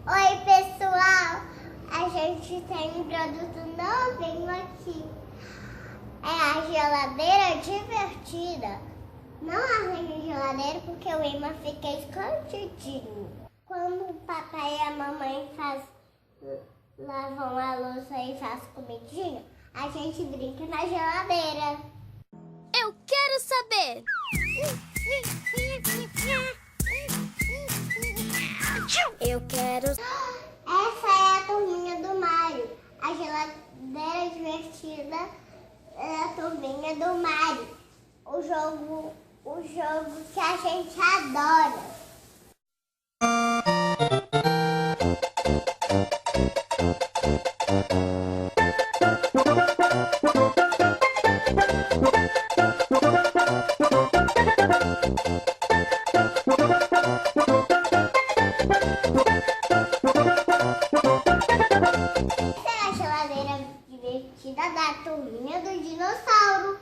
Oi, pessoal! A gente tem um produto novinho aqui. É a geladeira divertida. Não arranha a geladeira porque o imã fica escondidinho. Quando o papai e a mamãe lavam a louça e faz comidinha, a gente brinca na geladeira. Eu quero saber! Eu quero... Essa é a turminha do Mário. A geladeira divertida é a turminha do Mário. O jogo que a gente adora. Essa é a geladeira divertida da turminha do dinossauro.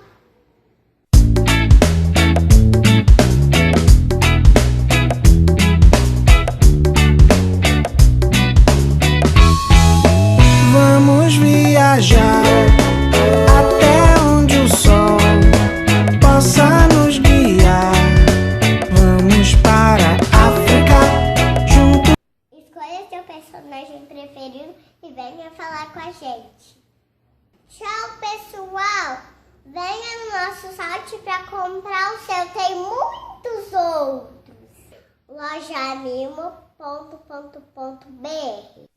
Vamos viajar até onde o sol possa nos guiar. Vamos para a África junto. Escolha seu personagem preferido e venha falar com a gente. Tchau, pessoal! Venha no nosso site para comprar o seu. Tem muitos outros. Lojaanimo.com.br